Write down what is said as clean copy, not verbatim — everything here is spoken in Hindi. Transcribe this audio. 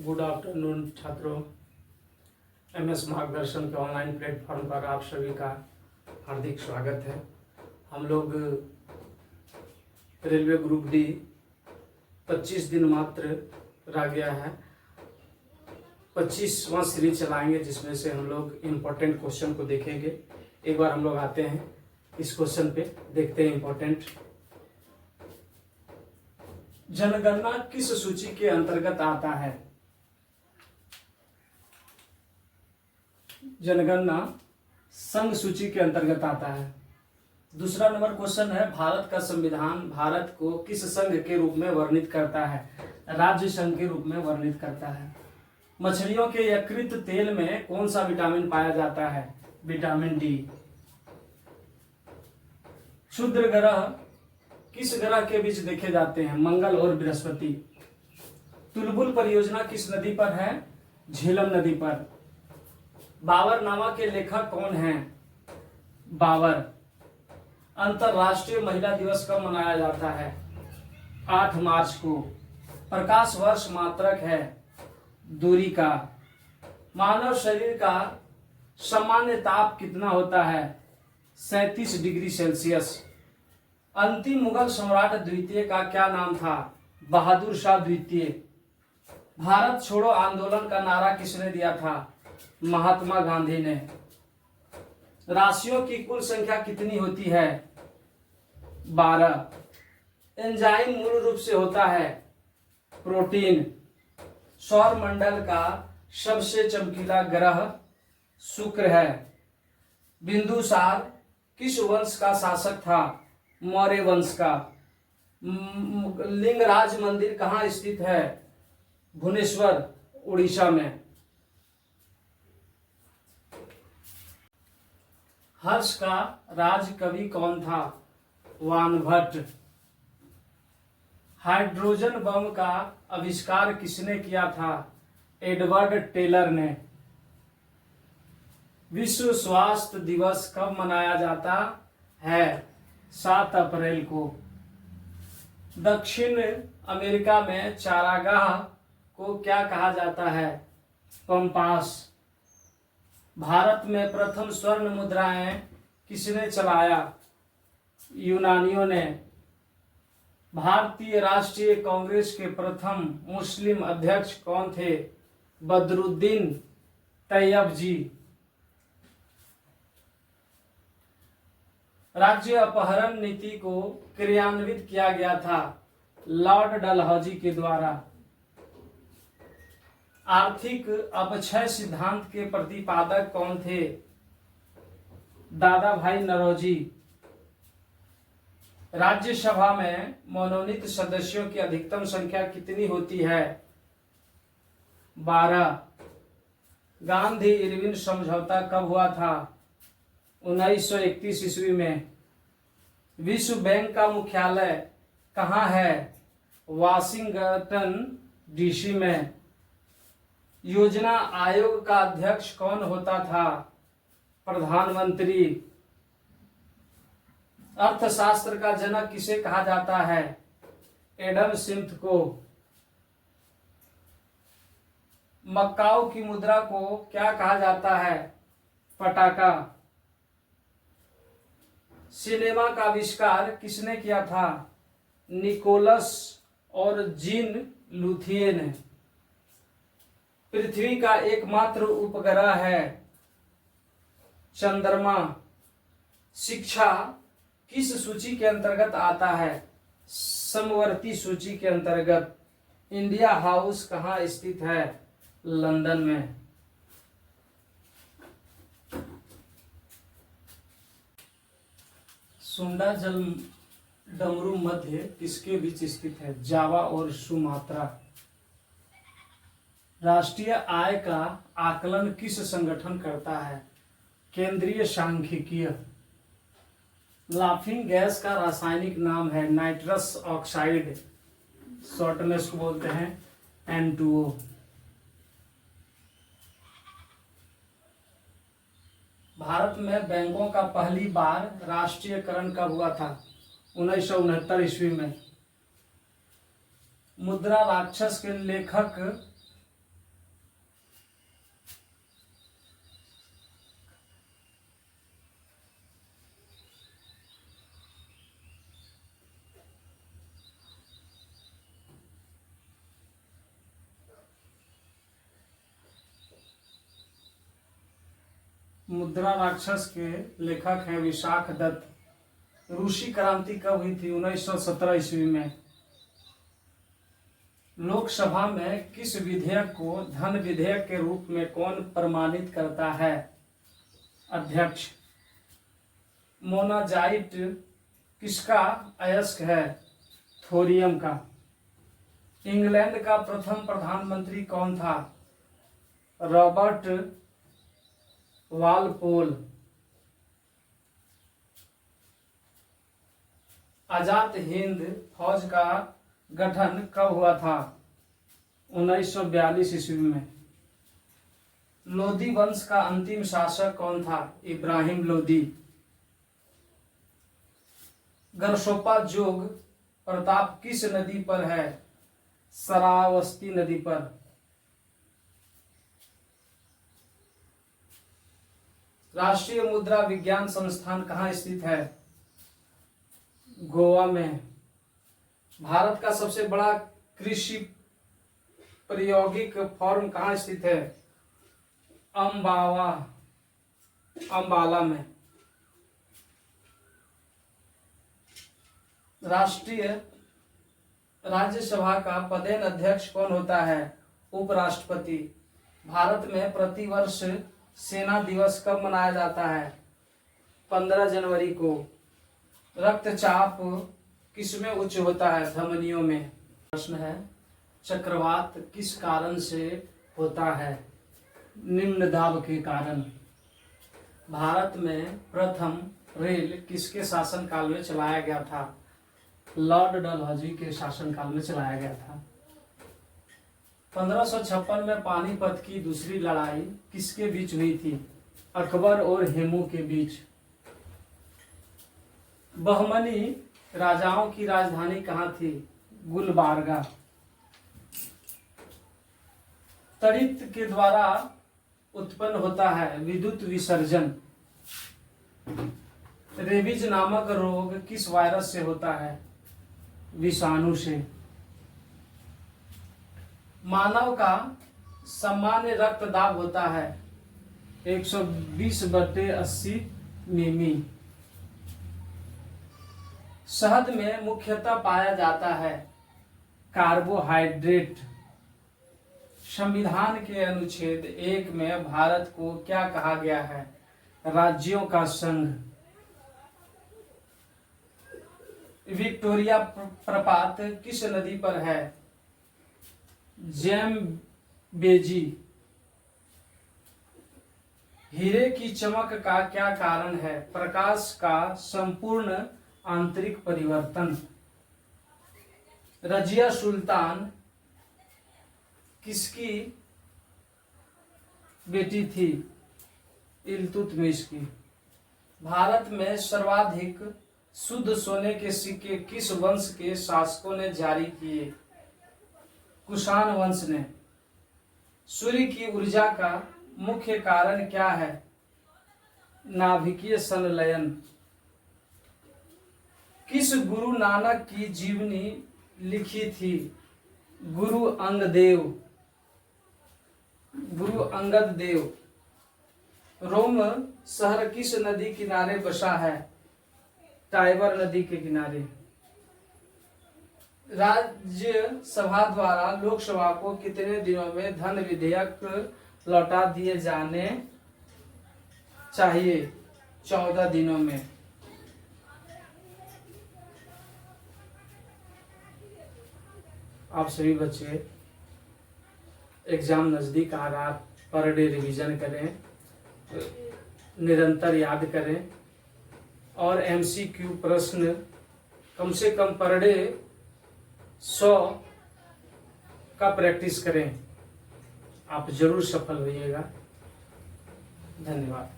गुड आफ्टरनून छात्रों। एमएस मार्गदर्शन के ऑनलाइन प्लेटफॉर्म पर आप सभी का हार्दिक स्वागत है। हम लोग रेलवे ग्रुप डी 25 दिन मात्र रह गया है, 25वां सीरीज चलाएंगे जिसमें से हम लोग इम्पोर्टेंट क्वेश्चन को देखेंगे। एक बार हम लोग आते हैं इस क्वेश्चन पे, देखते हैं इम्पोर्टेंट। जनगणना किस सूची के अंतर्गत आता है? जनगणना संघ सूची के अंतर्गत आता है। दूसरा नंबर क्वेश्चन है, भारत का संविधान भारत को किस संघ के रूप में वर्णित करता है? राज्य संघ के रूप में वर्णित करता है। मछलियों के यकृत तेल में कौन सा विटामिन पाया जाता है? Vitamin D. क्षुद्र ग्रह किस ग्रह के बीच देखे जाते हैं? मंगल और बृहस्पति। तुलबुल परियोजना किस नदी पर है? झेलम नदी पर। बाबरनामा के लेखक कौन हैं? बाबर। अंतरराष्ट्रीय महिला दिवस कब मनाया जाता है? 8 मार्च को। प्रकाश वर्ष मात्रक है दूरी का। मानव शरीर का सामान्य ताप कितना होता है? 37 डिग्री सेल्सियस। अंतिम मुगल सम्राट द्वितीय का क्या नाम था? बहादुर शाह द्वितीय। भारत छोड़ो आंदोलन का नारा किसने दिया था? महात्मा गांधी ने। राशियों की कुल संख्या कितनी होती है? 12। एंजाइम मूल रूप से होता है प्रोटीन। सौर मंडल का सबसे चमकीला ग्रह शुक्र है। बिंदुसार किस वंश का शासक था? मौर्य वंश का। लिंगराज मंदिर कहाँ स्थित है? भुवनेश्वर, उड़ीसा में। हर्ष का राज कवि कौन था? वानभट्ट। हाइड्रोजन बम का आविष्कार किसने किया था? एडवर्ड टेलर ने। विश्व स्वास्थ्य दिवस कब मनाया जाता है? 7 अप्रैल को। दक्षिण अमेरिका में चारागाह को क्या कहा जाता है? पंपास। भारत में प्रथम स्वर्ण मुद्राएं किसने चलाया? यूनानियों ने। भारतीय राष्ट्रीय कांग्रेस के प्रथम मुस्लिम अध्यक्ष कौन थे? बदरुद्दीन तैयब जी। राज्य अपहरण नीति को क्रियान्वित किया गया था लॉर्ड डलहौजी के द्वारा। आर्थिक अपक्षय सिद्धांत के प्रतिपादक कौन थे? दादा भाई नौरोजी। राज्यसभा में मनोनीत सदस्यों की अधिकतम संख्या कितनी होती है? 12। गांधी इरविन समझौता कब हुआ था? 1931 ईस्वी में। विश्व बैंक का मुख्यालय कहाँ है? वाशिंगटन डीसी में। योजना आयोग का अध्यक्ष कौन होता था? प्रधानमंत्री। अर्थशास्त्र का जनक किसे कहा जाता है? एडम स्मिथ को। मक्काओ की मुद्रा को क्या कहा जाता है? पटाका। सिनेमा का आविष्कार किसने किया था? निकोलस और जीन लुथिये ने। पृथ्वी का एकमात्र उपग्रह है चंद्रमा। शिक्षा किस सूची के अंतर्गत आता है? समवर्ती सूची के अंतर्गत। इंडिया हाउस कहाँ स्थित है? लंदन में। सुंडा जल डमरू मध्य किसके बीच स्थित है? जावा और सुमात्रा। राष्ट्रीय आय का आकलन किस संगठन करता है? केंद्रीय सांख्यिकीय। लाफिंग गैस का रासायनिक नाम है नाइट्रस ऑक्साइड, शॉर्ट में इसको बोलते हैं N2O। भारत में बैंकों का पहली बार राष्ट्रीयकरण कब हुआ था? 1969 ईस्वी में। मुद्रा राक्षस के लेखक मुद्रा राक्षस के लेखक हैं विशाख दत्त। रूसी क्रांति कब हुई थी? 1917 ईस्वी में। लोकसभा में किस विधेयक को धन विधेयक के रूप में कौन प्रमाणित करता है? अध्यक्ष। मोनाजाइट किसका अयस्क है? थोरियम का। इंग्लैंड का प्रथम प्रधानमंत्री कौन था? Robert Walpole. आजाद हिंद फौज का गठन कब हुआ था? 1942 ईस्वी में। लोदी वंश का अंतिम शासक कौन था? इब्राहिम लोदी। गरसोपा जोग प्रताप किस नदी पर है? शरावस्ती नदी पर। राष्ट्रीय मुद्रा विज्ञान संस्थान कहाँ स्थित है? गोवा में। भारत का सबसे बड़ा कृषि प्रायोगिक फॉर्म कहाँ स्थित है? अंबाला में। राष्ट्रीय राज्यसभा का पदेन अध्यक्ष कौन होता है? उपराष्ट्रपति। भारत में प्रतिवर्ष सेना दिवस कब मनाया जाता है? 15 जनवरी को। रक्तचाप किसमें उच्च होता है? धमनियों में। प्रश्न है, चक्रवात किस कारण से होता है? निम्न दाब के कारण। भारत में प्रथम रेल किसके शासनकाल में चलाया गया था? लॉर्ड डलहौजी के शासनकाल में चलाया गया था। 1556 में पानीपत की दूसरी लड़ाई किसके बीच हुई थी? अकबर और हेमू के बीच। बहमनी राजाओं की राजधानी कहाँ थी? गुलबार्गा। तड़ित के द्वारा उत्पन्न होता है विद्युत विसर्जन। रेबीज नामक रोग किस वायरस से होता है? विषाणु से। मानव का सामान्य रक्तदाब होता है 120/80 मिमी। शहद में मुख्यतः पाया जाता है कार्बोहाइड्रेट। संविधान के अनुच्छेद 1 में भारत को क्या कहा गया है? राज्यों का संघ। विक्टोरिया प्रपात किस नदी पर है? ज़ैम्बेजी। हीरे की चमक का क्या कारण है? प्रकाश का संपूर्ण आंतरिक परिवर्तन। रजिया सुल्तान किसकी बेटी थी? इल्तुतमिश की। भारत में सर्वाधिक शुद्ध सोने के सिक्के किस वंश के शासकों ने जारी किए? कुषाण वंश ने। सूर्य की ऊर्जा का मुख्य कारण क्या है? नाभिकीय संलयन। किस गुरु नानक की जीवनी लिखी थी? गुरु अंगद देव। रोम शहर किस नदी किनारे बसा है? टाइबर नदी के किनारे। राज्यसभा द्वारा लोकसभा को कितने दिनों में धन विधेयक लौटा दिए जाने चाहिए? 14 दिनों में। आप सभी बच्चे एग्जाम नजदीक आ रहा, पर डे रिवीजन करें, निरंतर याद करें और MCQ प्रश्न कम से कम पर डे 100 का प्रैक्टिस करें। आप जरूर सफल होइएगा। धन्यवाद।